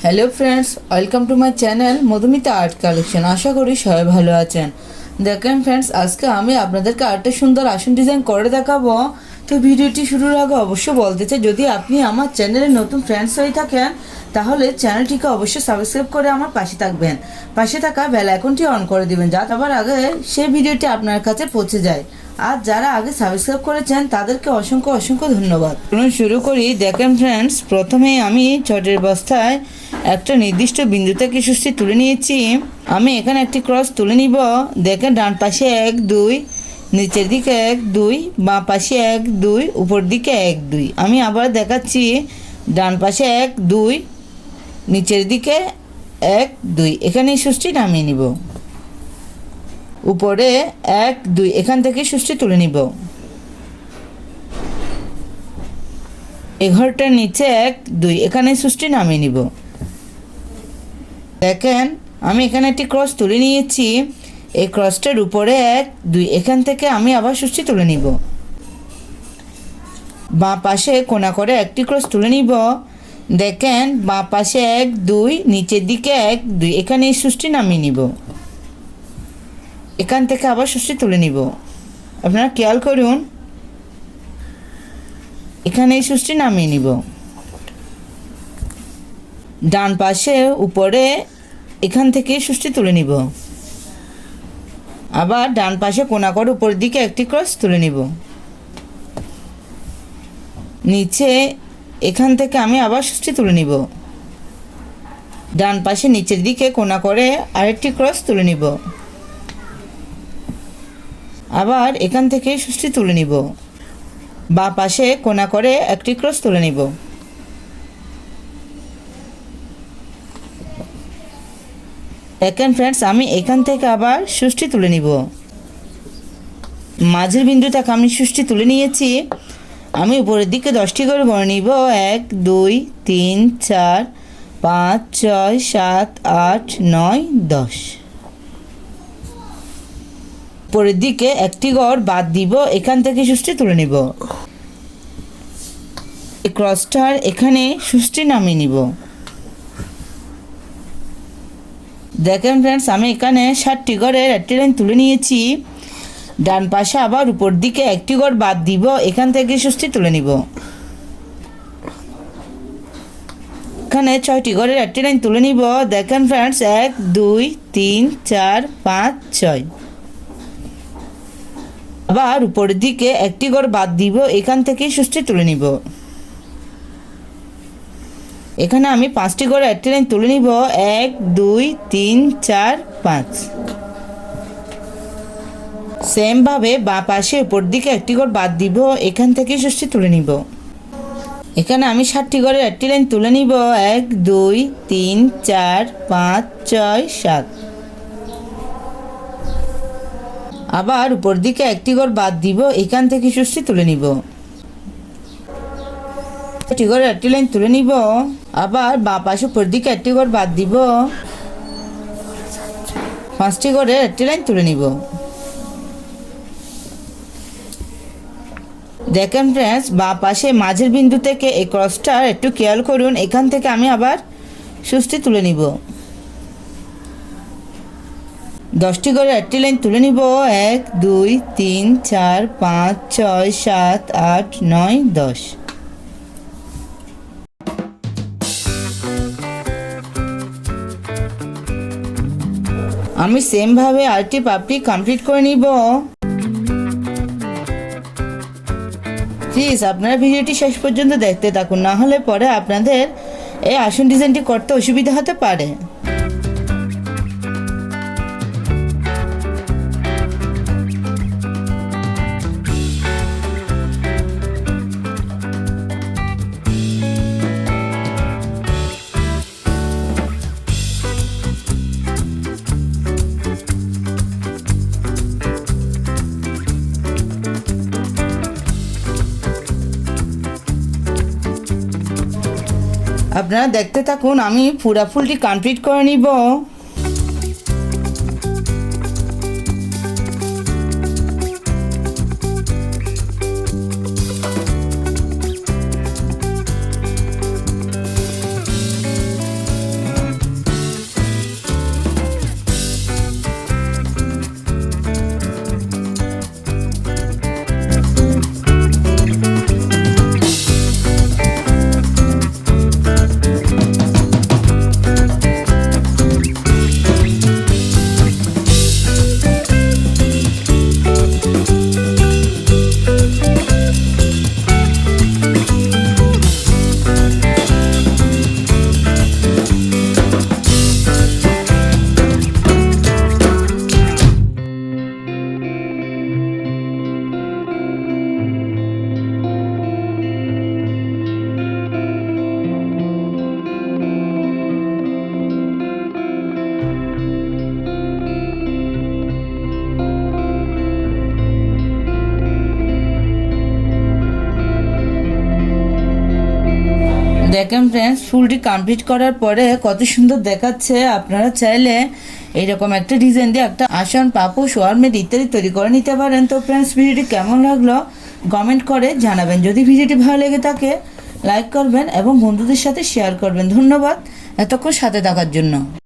Hello friends, welcome to my channel Madhumita art collection. আশা করি সবাই ভালো আছেন। দেখেন ফ্রেন্ডস, আজকে আমি আপনাদেরকে আরেকটা সুন্দর আসন ডিজাইন করে দেখাবো। তো ভিডিওটি শুরুর আগে অবশ্যই বলতে চাই, যদি আপনি আমার চ্যানেলে নতুন ফ্রেন্ডস হয়ে থাকেন তাহলে চ্যানেলটিকে অবশ্যই সাবস্ক্রাইব করে আমার পাশে থাকবেন, পাশে থাকা বেল আইকনটি অন করে দিবেন যাতে আবার আগে সেই ভিডিওটি আপনার কাছে পৌঁছে যায়। আর যারা আগে সাবস্ক্রাইব করেছেন তাদেরকে অসংখ্য অসংখ্য ধন্যবাদ। শুরু করি। দেখেন ফ্রেন্ডস, প্রথমে আমি চটের বস্তায় একটা নির্দিষ্ট বিন্দু থেকে সুস্থি তুলে নিয়েছি। আমি এখানে একটি ক্রস তুলে নিব। দেখেন ডান পাশে 1 2, নিচের দিকে 1 2, বাঁ পাশে 1 2, উপর দিকে 1 2। আমি আবার দেখাচ্ছি, ডান পাশে 1 2, নিচের দিকে 1 2, এখানে সুস্থি নামিয়ে নিব। উপরে 1 2, এখান থেকে সুস্থি তুলে নিব। এই ঘরটার নিচে 1 2, এখানে সুস্থি নামিয়ে নিব। দেখেন আমি এখানে একটি ক্রস তুলে নিয়েছি। এই ক্রসটার উপরে 1 2, এখান থেকে আমি আবার সুস্থি তুলে নিব। বাঁ পাশে কোণা করে একটি ক্রস তুলে নিব। দেখেন বাঁ পাশে 1 2, নিচের দিকে 1 2, এখানে এই সুস্থি নামিয়ে নিব। এখান থেকে আবার সুস্থি তুলে নিব। আপনারা খেয়াল করুন, এখানে এই সুস্থি নামিয়ে নিব। ডান পাশে উপরে এখান থেকে সুস্থি তুলে নিব। আবার ডান পাশে কোণা করে উপরের দিকে একটি ক্রস তুলে নিব। নিচে এখান থেকে আমি আবার সুস্থি তুলে নিব। ডান পাশে নিচের দিকে কোণা করে আরেকটি ক্রস তুলে নিব। আবার এখান থেকে সুস্থি তুলে নিব। বাঁ পাশে কোণা করে একটি ক্রস তুলে নিব। দেখেন ফ্রেন্ডস, আমি এখান থেকে আবার সুস্থি তুলে নিব। মাঝের বিন্দু থেকে আমি সুস্থি তুলে নিয়েছি। আমি উপরের দিকে 10টি করে গড়ে নিব। 1 2 3 4 5 6 7 8 9 10। উপরের দিকে একটি গড় বাদ দিব, এখান থেকে সুস্থি তুলে নিব। এই ক্রসটার এখানে সুস্থি নামিয়ে নিব। দেখেন ফ্রেন্ডস, আমি এখানে 7টি গড়ের একটি লাইন তুলে নিয়েছি। ডান পাশে আবার উপর দিকে একটি গড় বাদ দিব, এখান থেকে সুস্থি তুলে নিব। এখানে 6টি গড়ের একটি লাইন তুলে নিব। দেখেন ফ্রেন্ডস, 1 2 3 4 5 6। আবার উপরের দিকে একটি গড় বাদ দিব, এখান থেকে সুস্থি তুলে নিব। এখানে আমি 5টি করে একটি লাইন তুলে নিব। 1 2 3 4 5। সেম ভাবে বাঁ পাশে উপর দিকে একটি গড় বাদ দিব, এখান থেকে সুস্থি তুলে নিব। এখানে আমি 7টি করে একটি লাইন তুলে নিব। 1 2 3 4 5 6 7। আবার উপর দিকে একটি গড় বাদ দিব, এখান থেকে সুস্থি তুলে নিব। একটি করে একটি লাইন তুলে নিব। আবার বাঁ পাশে উপর দিকে একটি গড় বাদ দিব, 5টি করে একটি লাইন তুলে নিব। দেখেন ফ্রেন্ডস, বাঁ পাশে মাঝের বিন্দু থেকে এই ক্রসটার একটু খেয়াল করুন, এখান থেকে আমি আবার সুস্থি তুলে নিব। 10টি করে একটি লাইন তুলে নিব। 1 2 3 4 5 6 7 8 9 10। আমি সেম ভাবে আরেকটি পাপড়ি কমপ্লিট করে নিব। প্লিজ আপনারা ভিডিওটি শেষ পর্যন্ত দেখতে থাকুন, না হলে পরে আপনাদের এই আসন ডিজাইনটি করতে অসুবিধা হতে পারে। আপনারা দেখতে থাকুন, আমি পুরা ফুলটি কমপ্লিট করে নিব। দেখেন ফ্রেন্ডস, ফুলটি কমপ্লিট করার পরে কত সুন্দর দেখাচ্ছে। আপনারা চাইলে এইরকম একটা ডিজাইন দিয়ে একটা আসন, পাপোশ, ওয়ারমেট ইত্যাদি তৈরি করে নিতে পারেন। তো ফ্রেন্ডস, ভিডিওটি কেমন লাগলো কমেন্ট করে জানাবেন। যদি ভিডিওটি ভালো লেগে থাকে লাইক করবেন এবং বন্ধুদের সাথে শেয়ার করবেন। ধন্যবাদ এতক্ষণ সাথে থাকার জন্য।